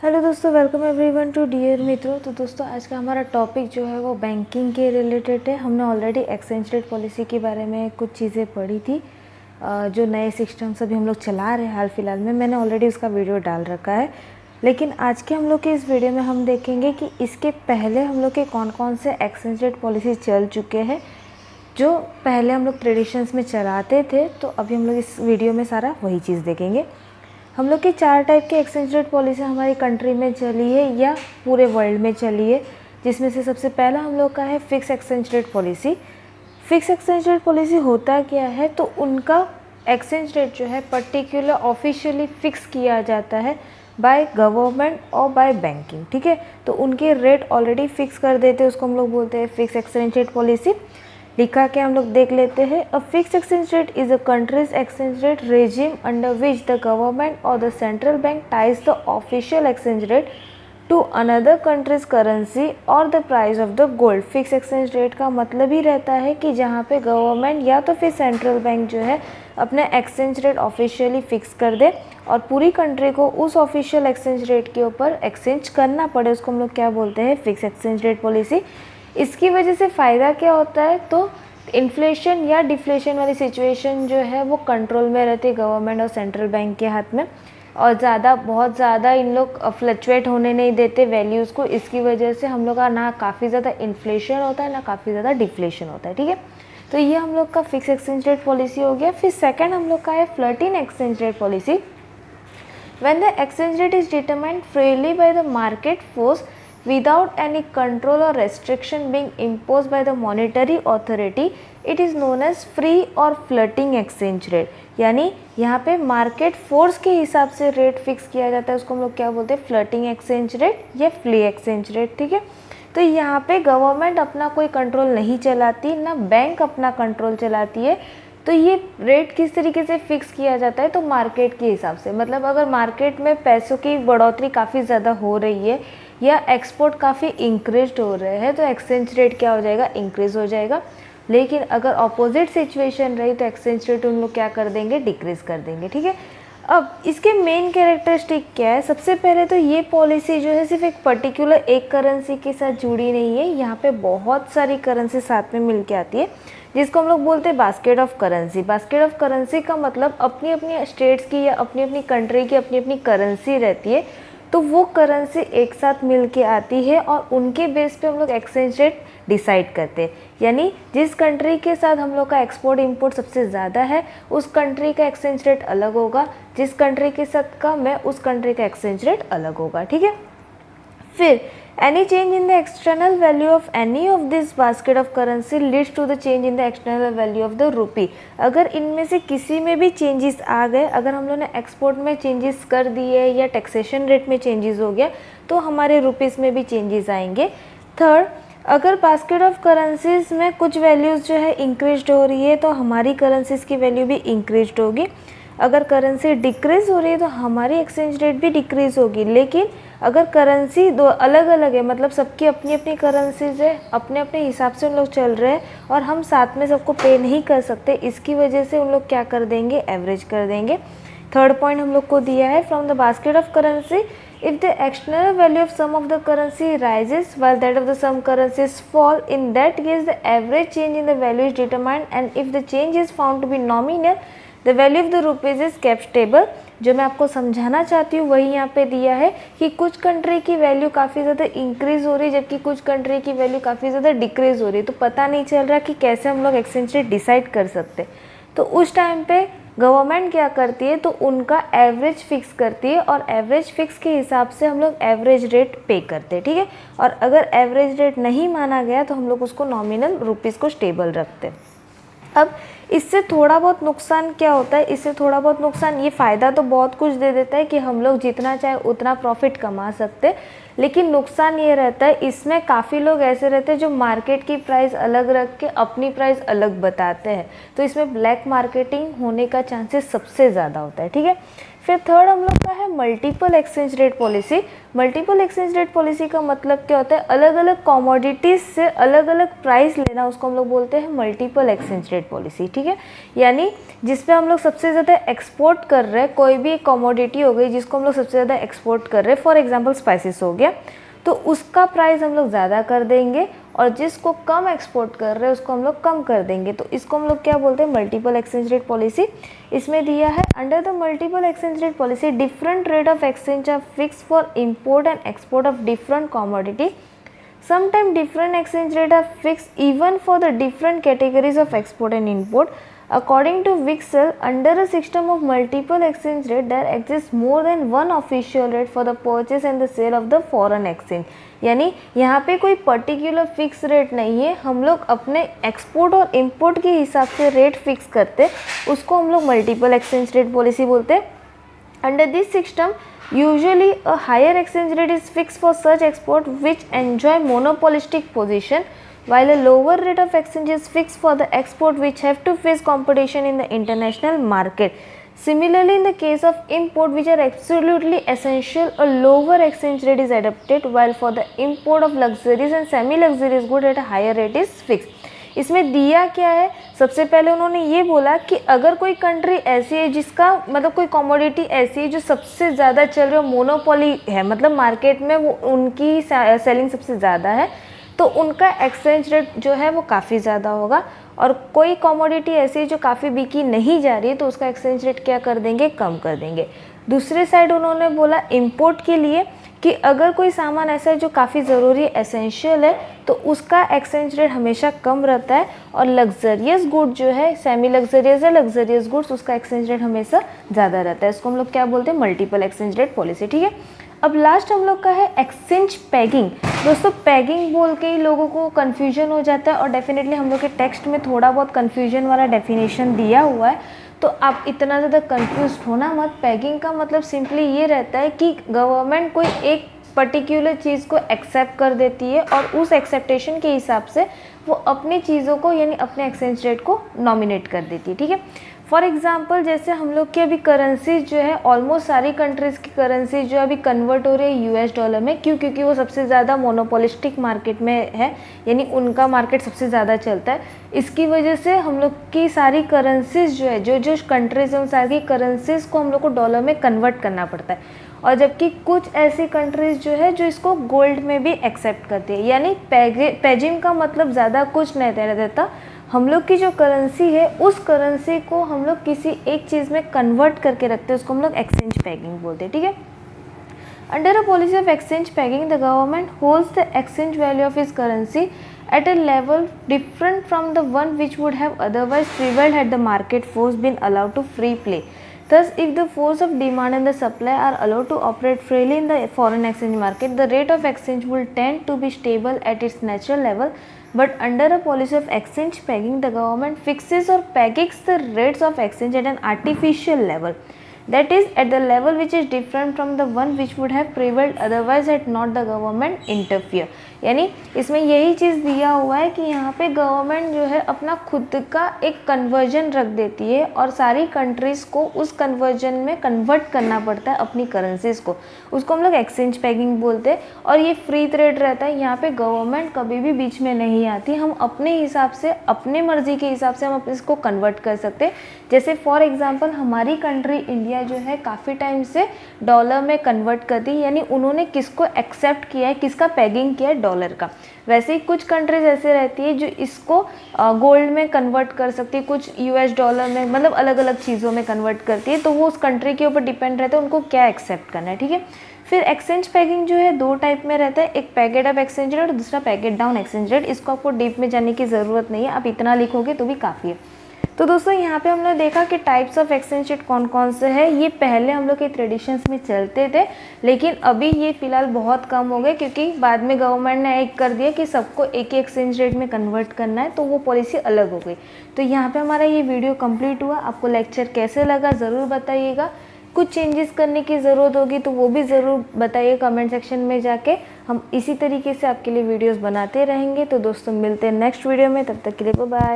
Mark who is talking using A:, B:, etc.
A: Hello दोस्तों, welcome everyone to dear मित्रों। तो दोस्तों आज का हमारा टॉपिक जो है वो बैंकिंग के रिलेटेड है। हमने ऑलरेडी एक्सचेंज रेट पॉलिसी के बारे में कुछ चीज़ें पढ़ी थी। जो नए सिस्टम्स अभी हम लोग चला रहे हैं हाल फिलहाल में, मैंने ऑलरेडी उसका वीडियो डाल रखा है। लेकिन आज के हम लोग के इस वीडियो में हम देखेंगे कि इसके पहले हम लोग के कौन कौन से एक्सचेंज रेट पॉलिसी चल चुके हैं, जो पहले हम लोग ट्रेडिशंस में चलाते थे। तो अभी हम लोग इस वीडियो में सारा वही चीज़ देखेंगे। हम लोग की 4 टाइप के एक्सचेंज रेट पॉलिसी हमारी कंट्री में चली है या पूरे वर्ल्ड में चली है, जिसमें से सबसे पहला हम लोग का है fix exchange rate policy. Fix exchange rate policy होता क्या है, तो उनका एक्सचेंज रेट जो है पर्टिकुलर ऑफिशियली फिक्स किया जाता है बाय गवर्नमेंट और बाय बैंकिंग। ठीक है, तो उनके रेट ऑलरेडी फिक्स कर देते हैं, उसको हम लोग बोलते हैं फिक्स एक्सचेंज रेट पॉलिसी। लिखा के हम लोग देख लेते हैं। A fix exchange rate is a country's exchange rate regime under which the government और the central bank ties the official exchange rate to another country's currency और the price of the gold. Fix exchange rate का मतलब ही रहता है कि जहाँ पे government या तो फिर सेंट्रल बैंक जो है अपने एक्सचेंज रेट ऑफिशियली फिक्स कर दे और पूरी कंट्री को उस ऑफिशियल एक्सचेंज रेट के ऊपर एक्सचेंज करना पड़े, उसको हम लोग क्या बोलते हैं, फिक्स एक्सचेंज रेट पॉलिसी। इसकी वजह से फ़ायदा क्या होता है, तो इन्फ्लेशन या डिफ्लेशन वाली सिचुएशन जो है वो कंट्रोल में रहती है गवर्नमेंट और सेंट्रल बैंक के हाथ में, और बहुत ज़्यादा इन लोग फ्लक्चुएट होने नहीं देते वैल्यूज़ को। इसकी वजह से हम लोग का ना काफ़ी ज़्यादा इन्फ्लेशन होता है ना काफ़ी ज़्यादा डिफ्लेशन होता है। ठीक है, तो ये हम लोग का फिक्स एक्सचेंज रेट पॉलिसी हो गया। फिर सेकेंड हम लोग का है floating exchange rate policy. When the exchange rate is determined freely by the market force without any control or restriction being imposed by the monetary authority, it is known as free or floating exchange rate। यानी यहाँ पे market force के हिसाब से rate fix किया जाता है, उसको हम लोग क्या बोलते हैं, फ्लोटिंग एक्सचेंज रेट या फ्री एक्सचेंज रेट। ठीक है, तो यहाँ पे गवर्नमेंट अपना कोई कंट्रोल नहीं चलाती, ना बैंक अपना कंट्रोल चलाती है। तो ये रेट किस तरीके से फिक्स किया जाता है, तो मार्केट के हिसाब से। मतलब अगर मार्केट में पैसों की बढ़ोतरी काफ़ी ज़्यादा हो रही है या एक्सपोर्ट काफ़ी इंक्रीज हो रहे हैं, तो एक्सचेंज रेट क्या हो जाएगा, इंक्रीज हो जाएगा। लेकिन अगर अपोजिट सिचुएशन रही तो एक्सचेंज रेट उन लोग क्या कर देंगे, डिक्रीज कर देंगे। ठीक है, अब इसके मेन कैरेक्टरिस्टिक क्या है, सबसे पहले तो ये पॉलिसी जो है सिर्फ एक पर्टिकुलर एक करेंसी के साथ जुड़ी नहीं है, यहाँ पे बहुत सारी करेंसी साथ में मिल के आती है, जिसको हम लोग बोलते हैं basket of currency. Basket of currency का मतलब अपनी अपनी स्टेट्स की या अपनी अपनी कंट्री की अपनी अपनी करेंसी रहती है, तो वो करेंसी एक साथ मिल के आती है और उनके बेस पे हम लोग एक्सचेंज रेट डिसाइड करते हैं। यानी जिस कंट्री के साथ हम लोग का एक्सपोर्ट इंपोर्ट सबसे ज़्यादा है, उस कंट्री का एक्सचेंज रेट अलग होगा, जिस कंट्री के साथ कम है उस कंट्री का एक्सचेंज रेट अलग होगा। ठीक है, फिर any change in the external value of any of this basket of currency leads to the change in the external value of the rupee। अगर इनमें से किसी में भी चेंजेस आ गए, अगर हम लोगों ने एक्सपोर्ट में चेंजेस कर दिए या टैक्सेशन रेट में चेंजेस हो गया, तो हमारे रुपीज़ में भी चेंजेस आएंगे। थर्ड, अगर बास्केट ऑफ करेंसीज में कुछ वैल्यूज़ जो है इंक्रीज हो रही है, तो हमारी करेंसीज की वैल्यू भी इंक्रीज होगी। अगर करेंसी डिक्रीज हो रही है तो हमारी एक्सचेंज रेट भी डिक्रीज होगी। लेकिन अगर करेंसी दो अलग अलग है, मतलब सबकी अपनी अपनी करेंसीज है, अपने अपने हिसाब से उन लोग चल रहे हैं और हम साथ में सबको पे नहीं कर सकते, इसकी वजह से उन लोग क्या कर देंगे, एवरेज कर देंगे। थर्ड पॉइंट हम लोग को दिया है, from the basket of currency if the external value of some of the currency rises while that of the some currencies fall, in that case the average change in the value is determined and if the change is found to be nominal the value of the rupees is kept stable. जो मैं आपको समझाना चाहती हूँ वही यहाँ पे दिया है कि कुछ कंट्री की वैल्यू काफ़ी ज़्यादा इंक्रीज़ हो रही है जबकि कुछ कंट्री की वैल्यू काफ़ी ज़्यादा डिक्रीज़ हो रही है, तो पता नहीं चल रहा कि कैसे हम लोग एक्सचेंज रेट डिसाइड कर सकते। तो उस टाइम पे गवर्नमेंट क्या करती है, तो उनका एवरेज फिक्स करती है और एवरेज फिक्स के हिसाब से हम लोग एवरेज रेट पे करते हैं। ठीक है, और अगर एवरेज रेट नहीं माना गया तो हम लोग उसको नॉमिनल रुपीज़ को स्टेबल रखते हैं। अब इससे थोड़ा बहुत नुकसान क्या होता है, इससे थोड़ा बहुत नुकसान, ये फ़ायदा तो बहुत कुछ दे देता है कि हम लोग जितना चाहे उतना प्रॉफिट कमा सकते हैं, लेकिन नुकसान ये रहता है इसमें काफ़ी लोग ऐसे रहते हैं जो मार्केट की प्राइस अलग रख के अपनी प्राइस अलग बताते हैं, तो इसमें ब्लैक मार्केटिंग होने का चांसेस सबसे ज़्यादा होता है। ठीक है, फिर थर्ड हम लोग का है multiple exchange rate policy. Multiple exchange rate policy का मतलब क्या होता है, अलग अलग कमोडिटीज से अलग अलग प्राइस लेना, उसको हम लोग बोलते हैं मल्टीपल एक्सचेंज रेट पॉलिसी। ठीक है, यानी जिसपे हम लोग सबसे ज़्यादा एक्सपोर्ट कर रहे हैं, कोई भी एक कमोडिटी हो गई जिसको हम लोग सबसे ज़्यादा एक्सपोर्ट कर रहे हैं, फॉर एग्जांपल स्पाइसेस हो गया, तो उसका प्राइस हम लोग ज़्यादा कर देंगे, और जिसको कम एक्सपोर्ट कर रहे हैं उसको हम लोग कम कर देंगे। तो इसको हम लोग क्या बोलते हैं, मल्टीपल एक्सचेंज रेट पॉलिसी। इसमें दिया है under the multiple exchange rate policy different rate of exchange are fix for import and export of different commodity. Sometimes different exchange rate are fixed even for the different categories of export and import. According to Wixel, under a system of multiple exchange rate, there exists more than one official rate for the purchase and the sale of the foreign exchange. यानी यहाँ पे कोई particular fix rate नहीं है, हम लोग अपने export और इंपोर्ट के हिसाब से रेट फिक्स करते, उसको हम लोग मल्टीपल एक्सचेंज रेट पॉलिसी बोलते हैं। Under this system, usually a higher exchange rate is fixed for such export which enjoy monopolistic position, while a lower rate of exchange is fixed for the export which have to face competition in the international market. Similarly, in the case of import which are absolutely essential, a lower exchange rate is adopted, while for the import of luxuries and semi-luxurious goods at a higher rate is fixed. इसमें दिया क्या है, सबसे पहले उन्होंने ये बोला कि अगर कोई कंट्री ऐसी है जिसका मतलब कोई कमोडिटी ऐसी है जो सबसे ज़्यादा चल रही है, मोनोपोली है, मतलब मार्केट में वो उनकी सेलिंग सबसे ज़्यादा है, तो उनका एक्सचेंज रेट जो है वो काफ़ी ज़्यादा होगा। और कोई कमोडिटी ऐसी है जो काफ़ी बिकी नहीं जा रही है, तो उसका एक्सचेंज रेट क्या कर देंगे, कम कर देंगे। दूसरे साइड उन्होंने बोला इंपोर्ट के लिए कि अगर कोई सामान ऐसा है जो काफ़ी ज़रूरी एसेंशियल है, तो उसका एक्सचेंज रेट हमेशा कम रहता है, और लग्जरियस गुड जो है, सेमी लग्जरियस या लग्जरियस गुड्स, उसका एक्सचेंज रेट हमेशा ज़्यादा रहता है। इसको हम लोग क्या बोलते हैं, मल्टीपल एक्सचेंज रेट पॉलिसी। ठीक है, अब लास्ट हम लोग का है एक्सचेंज पैगिंग। दोस्तों पैगिंग बोल के ही लोगों को कन्फ्यूजन हो जाता है, और डेफिनेटली हम लोग के टेक्स्ट में थोड़ा बहुत कन्फ्यूजन वाला डेफिनेशन दिया हुआ है, तो आप इतना ज़्यादा कंफ्यूज होना मत। पैगिंग का मतलब सिंपली ये रहता है कि गवर्नमेंट कोई एक पर्टिकुलर चीज़ को एक्सेप्ट कर देती है, और उस एक्सेप्टेशन के हिसाब से वो अपनी चीज़ों को यानी अपने एक्सचेंज रेट को नॉमिनेट कर देती है। ठीक है, फॉर एग्जांपल जैसे हम लोग की अभी करेंसीज जो है, ऑलमोस्ट सारी कंट्रीज़ की करेंसीज जो अभी कन्वर्ट हो रही है यूएस डॉलर में, क्यों, क्योंकि वो सबसे ज़्यादा मोनोपोलिस्टिक मार्केट में है, यानी उनका मार्केट सबसे ज़्यादा चलता है। इसकी वजह से हम लोग की सारी करेंसीज जो है, जो जो कंट्रीज़ हैं उन सारी करेंसीज को हम लोग को डॉलर में कन्वर्ट करना पड़ता है, और जबकि कुछ ऐसी कंट्रीज़ जो है जो इसको गोल्ड में भी एक्सेप्ट करती है। यानी पैजिंग का मतलब ज़्यादा कुछ नहीं देता, हम लोग की जो करेंसी है उस करेंसी को हम लोग किसी एक चीज़ में कन्वर्ट करके रखते हैं, उसको हम लोग एक्सचेंज पैगिंग बोलते हैं। ठीक है, under a policy of exchange paging the government holds the exchange value of इस currency at a level different from the one which would have otherwise prevailed had the market force been allowed to free play. Thus, if the force of demand and the supply are allowed to operate freely in the foreign exchange market, the rate of exchange will tend to be stable at its natural level. But under a policy of exchange pegging, the government fixes or pegs the rates of exchange at an artificial level. That is, at the level which is different from the one which would have prevailed otherwise had not the government interfere. यानी इसमें यही चीज़ दिया हुआ है कि यहाँ पे government जो है अपना खुद का एक कन्वर्जन रख देती है, और सारी कंट्रीज़ को उस कन्वर्जन में कन्वर्ट करना पड़ता है अपनी करेंसीज़ को, उसको हम लोग एक्सचेंज पैगिंग बोलते हैं। और ये फ्री ट्रेड रहता है, यहाँ पे गवर्नमेंट कभी भी बीच में नहीं आती, हम अपने हिसाब से, अपने मर्जी के हिसाब से हम इसको कन्वर्ट कर सकते हैं। जैसे फॉर एग्जांपल हमारी कंट्री इंडिया जो है काफ़ी टाइम से डॉलर में कन्वर्ट करती, यानी उन्होंने किसको एक्सेप्ट किया है, किसका पैगिंग किया है, डॉलर का। वैसे ही कुछ कंट्रीज ऐसे रहती है जो इसको गोल्ड में कन्वर्ट कर सकती है, कुछ यूएस डॉलर में, मतलब अलग अलग चीज़ों में कन्वर्ट करती है, तो वो उस कंट्री के ऊपर डिपेंड रहता है उनको क्या एक्सेप्ट करना है। ठीक है, फिर एक्सचेंज पैगिंग जो है दो टाइप में रहता है, एक पैकेट अप एक्सचेंज रेट और दूसरा पैकेट डाउन एक्सचेंज रेट। इसको आपको डीप में जाने की ज़रूरत नहीं है, आप इतना लिखोगे तो भी काफ़ी है। तो दोस्तों यहाँ पे हमने देखा कि टाइप्स ऑफ एक्सचेंज रेट कौन कौन से हैं। ये पहले हम लोग के ट्रेडिशंस में चलते थे, लेकिन अभी ये फ़िलहाल बहुत कम हो गए, क्योंकि बाद में गवर्नमेंट ने एक कर दिया कि सबको एक ही एक्सचेंज रेट में कन्वर्ट करना है, तो वो पॉलिसी अलग हो गई। तो यहाँ पे हमारा ये वीडियो कंप्लीट हुआ। आपको लेक्चर कैसे लगा ज़रूर बताइएगा। कुछ चेंजेस करने की ज़रूरत होगी तो वो भी ज़रूर बताइए कमेंट सेक्शन में जाके। हम इसी तरीके से आपके लिए वीडियोस बनाते रहेंगे। तो दोस्तों मिलते हैं नेक्स्ट वीडियो में, तब तक के लिए बाय बाय।